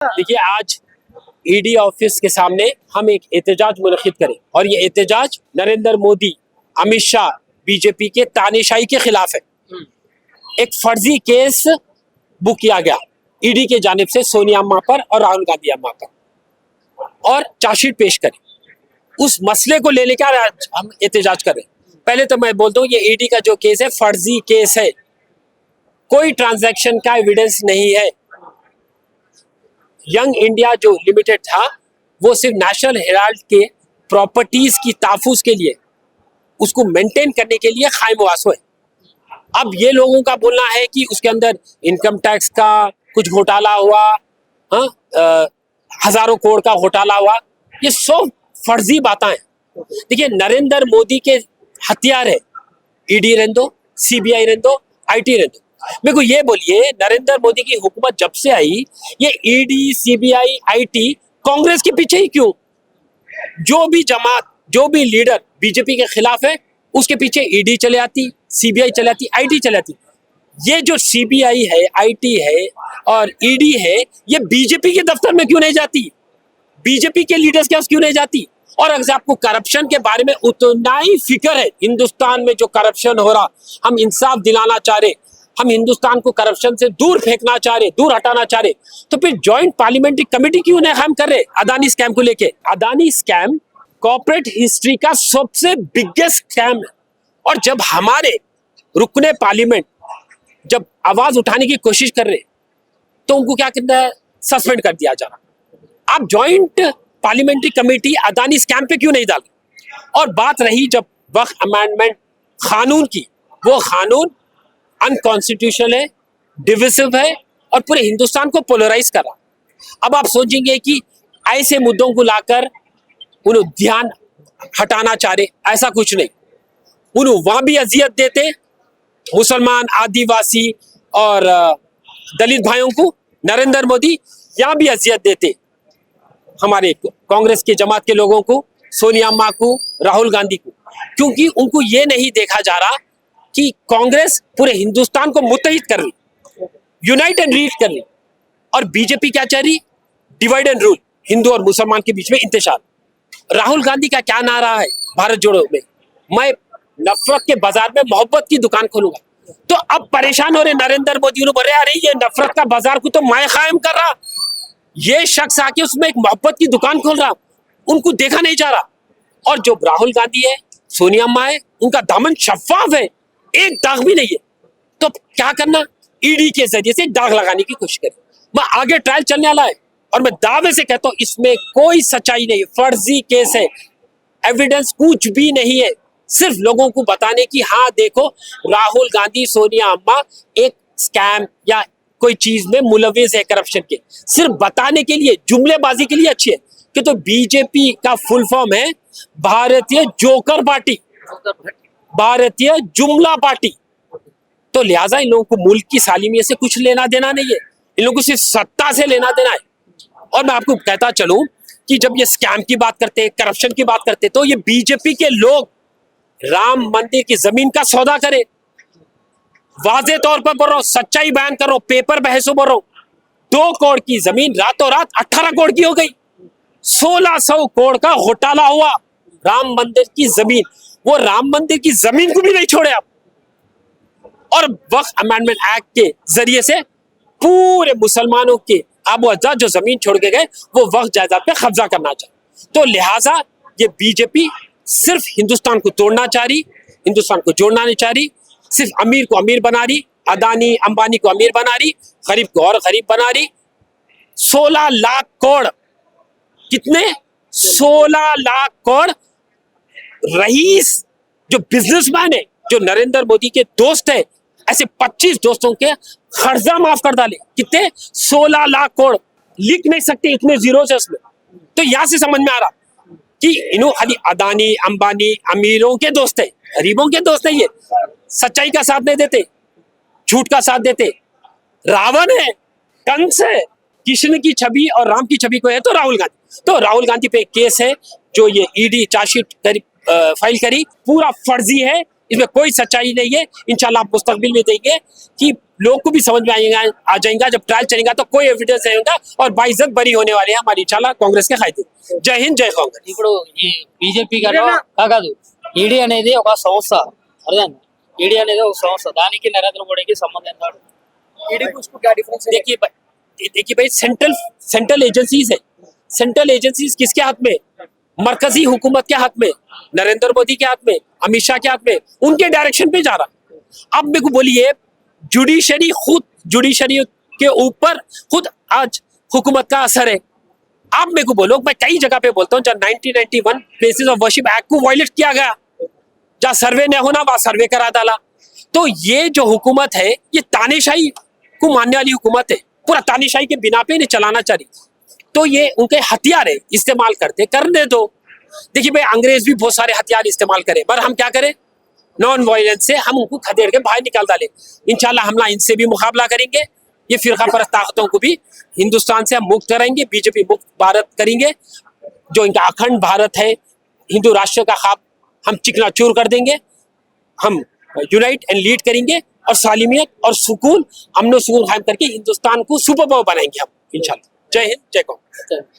देखिए, आज ED office के सामने हम एक एहतजाज मुनक्किद करें और ये एहतजाज नरेंद्र मोदी, अमित शाह, बीजेपी के तानाशाही के खिलाफ है। एक फर्जी केस बुक किया गया ईडी के जानिब से सोनिया अम्मा पर और राहुल गांधी अम्मा पर और चार्जशीट पेश करें। उस मसले को लेने का आज हम एहतजाज कर रहे हैं। पहले तो मैं बोलता हूँ, ये ईडी का जो केस है फर्जी केस है, कोई ट्रांजैक्शन का एविडेंस नहीं है। यंग इंडिया जो लिमिटेड था वो सिर्फ नेशनल हेराल्ड के प्रॉपर्टीज की ताफूज के लिए, उसको मेंटेन करने के लिए खायमवास हुए। अब ये लोगों का बोलना है कि उसके अंदर इनकम टैक्स का कुछ घोटाला हुआ, हजारों करोड़ का घोटाला हुआ, ये सब फर्जी बातें हैं। देखिए, नरेंद्र मोदी के हथियार है ईडी रहने दो, सीबीआई रहने दो, आईटी रहने दो। मेरे को ये बोलिए, नरेंद्र मोदी की हुकूमत जब से आई, ये ईडी, सीबीआई, आईटी कांग्रेस के पीछे ही क्यों? जो भी जमात, जो भी लीडर बीजेपी के खिलाफ है, उसके पीछे ईडी चले आती, सीबीआई चले आती, आईटी चले आती। ये जो सीबीआई है, आईटी है और ईडी है, ये बीजेपी के दफ्तर में क्यों नहीं जाती? बीजेपी के लीडर्स के पास क्यों नहीं जाती? और अगर आपको करप्शन के बारे में उतना ही फिक्र है, हिंदुस्तान में जो करप्शन हो रहा, हम इंसाफ दिलाना चाह रहे, हम हिंदुस्तान को करप्शन से दूर फेंकना चाह रहे, दूर हटाना चाह रहे, तो फिर जॉइंट पार्लियामेंट्री कमेटी क्यों नहीं काम कर रहे अदानी स्कैम को लेके? अदानी स्कैम कॉर्पोरेट हिस्ट्री का सबसे बिगेस्ट स्कैम है। और जब हमारे रुकने पार्लियामेंट जब आवाज उठाने की कोशिश कर रहे, तो उनको क्या करना है? सस्पेंड कर दिया जा रहा। आप joint parliamentary committee Adani scam पे क्यों नहीं डाल? और बात रही जब वक्त अमेंडमेंट कानून की, वो कानून अनकॉन्स्टिट्यूशनल है, डिविसिव है और पूरे हिंदुस्तान को पोलराइज कर रहा। अब आप सोचेंगे कि ऐसे मुद्दों को लाकर उन्हें ध्यान हटाना चाह रहे, ऐसा कुछ नहीं। उन्हें वहां भी अजियत देते मुसलमान, आदिवासी और दलित भाइयों को, नरेंद्र मोदी यहाँ भी अजियत देते हमारे कांग्रेस के जमात के लोगों को, सोनिया अम्मा को, राहुल गांधी को, क्योंकि उनको ये नहीं देखा जा रहा कि कांग्रेस पूरे हिंदुस्तान को मुत्तहिद कर रही, यूनाइट एंड रीड कर रही, और बीजेपी क्या चाह रही? डिवाइड एंड रूल, हिंदू और मुसलमान के बीच में इंतशार। राहुल गांधी का क्या नारा है भारत जोड़ो में? मैं नफरत के बाजार में मोहब्बत की दुकान खोलूंगा। तो अब परेशान हो रहे नरेंद्र मोदी, बोल रहे अरे ये नफरत का बाजार को तो मैं कायम कर रहा, ये शख्स आके उसमें एक मोहब्बत की दुकान खोल रहा, उनको देखा नहीं जा रहा। और जो राहुल गांधी है, सोनिया अम्मा है, उनका दामन शफाफ है, एक दाग भी नहीं है। तो क्या करना? ईडी के जरिए से दाग लगाने की कोशिश करें। मैं आगे ट्रायल चलने वाला है और मैं दावे से कहता हूं इसमें कोई सच्चाई नहीं, फर्जी केस है, एविडेंस कुछ भी नहीं है। सिर्फ लोगों को बताने की, हाँ देखो राहुल गांधी, सोनिया अम्मा एक स्कैम या कोई चीज में मुलविस है करप्शन के, सिर्फ बताने के लिए, जुमलेबाजी के लिए अच्छी है कि तो बीजेपी का फुल फॉर्म है भारतीय जोकर पार्टी, भारतीय जुमला पार्टी। तो लिहाजा इन लोगों को मुल्क की सालिमियत से कुछ लेना देना नहीं है, इन लोगों को सिर्फ सत्ता से लेना देना है। और मैं आपको कहता चलूं कि जब ये स्कैम की बात करते, करप्शन की बात करते, तो ये बीजेपी के लोग राम मंदिर की जमीन का सौदा करे, वाजे तौर पर बोल रहा हूं, सच्चाई बयान कर रहा हूं, पेपर बहसों बोल रहा हूं। 2 करोड़ की जमीन रातों रात 18 करोड़ की हो गई, 1600 करोड़ का घोटाला हुआ राम मंदिर की जमीन, वो राम मंदिर की जमीन को भी नहीं छोड़े आप। और वक्त अमेंडमेंट एक्ट के जरिए से पूरे मुसलमानों के आबो अजाद जो जमीन छोड़ के गए, वो वक्त जायदाद पे कब्जा करना चाहे। तो लिहाजा ये बीजेपी सिर्फ हिंदुस्तान को तोड़ना चाह रही, हिंदुस्तान को जोड़ना नहीं चाह रही, सिर्फ अमीर को अमीर बना रही, अदानी अंबानी को अमीर बना रही, गरीब को और गरीब बना रही। 16 लाख करोड़, कितने? 16 लाख करोड़ रईस जो बिजनेसमैन है, जो नरेंद्र मोदी के दोस्त है, ऐसे 25 दोस्तों के कर्जा माफ कर डाले। कितने? 16 लाख करोड़। लिख नहीं सकते, इतने जीरो है उसमें। तो यहां से समझ में आ रहा कि इन्हों खाली अदानी अंबानी अमीरों के दोस्त है, गरीबों के दोस्त नहीं है। सच्चाई का साथ नहीं देते, झूठ का साथ देते। रावण है, कंस है, कृष्ण की छवि और राम की छवि को है तो राहुल गांधी। तो राहुल गांधी पे एक केस है जो ये ईडी चार्जशीट फाइल करी, पूरा फर्जी है, इसमें कोई सच्चाई नहीं है। इंशाल्लाह आप मुस्तकबिल में देंगे कि लोग को भी समझ में आ जाएगा, जब ट्रायल चलेगा तो कोई एविडेंस नहीं होगा और बाइज्जत बरी होने वाले हैं हमारी इंशाल्लाह कांग्रेस के ఖైదీ। జై హింద్ జై కాంగ్రెస్। ఇప్పుడు ఈ బీజేపీ కాదు ఈడీ అనేది ఒక సంస్థ, అర్థం? ఈడీ అనేది ఒక సంస్థ, దానికి నరేంద్ర మోడీకి సంబంధం ఏంటాడు? ईडी को उसको क्या डिफरेंस है? देखिए भाई सेंट्रल एजेंसीज है। सेंट्रल एजेंसीज किसके हाथ में? मरकजी हुकूमत के हाथ में, नरेंद्र मोदी के हाथ में, अमित शाह के हाथ में, उनके डायरेक्शन पे जा रहा। अब मेरे को बोलिए जुडिशरी के ऊपर खुद आज हुकूमत का असर है। आप मेरे को बोलो, मैं कई जगह पे बोलता हूँ जब 1991 प्लेसेस ऑफ वर्शिप एक्ट को वायलेट किया गया, जहाँ सर्वे न होना वहां सर्वे करा डाला। तो ये जो हुकूमत है ये तानेशाही को मानने वाली हुकूमत है, पूरा तानेशाही के बिना पे इन्हें चलाना चाहिए। तो ये उनके हथियार है, इस्तेमाल करने दो। देखिए भाई अंग्रेज भी बहुत सारे हथियार इस्तेमाल करे, पर हम क्या करें? नॉन वायलेंस से हम उनको खदेड़ के बाहर निकाल डाले। इंशाल्लाह हमला इनसे भी मुकाबला करेंगे, ये फिरका परस्त ताकतों को भी हिंदुस्तान से हम मुक्त कराएंगे, बीजेपी मुक्त भारत करेंगे। जो इनका अखंड भारत है, हिंदू राष्ट्र का ख्वाब हम चिकनाचूर कर देंगे। हम यूनाइट एंड लीड करेंगे और सालिमियत और सुकून, अमन सुकून कायम करके हिंदुस्तान को सुपर पावर बनाएंगे हम इंशाल्लाह। जय हिंद जय कांग्रेस।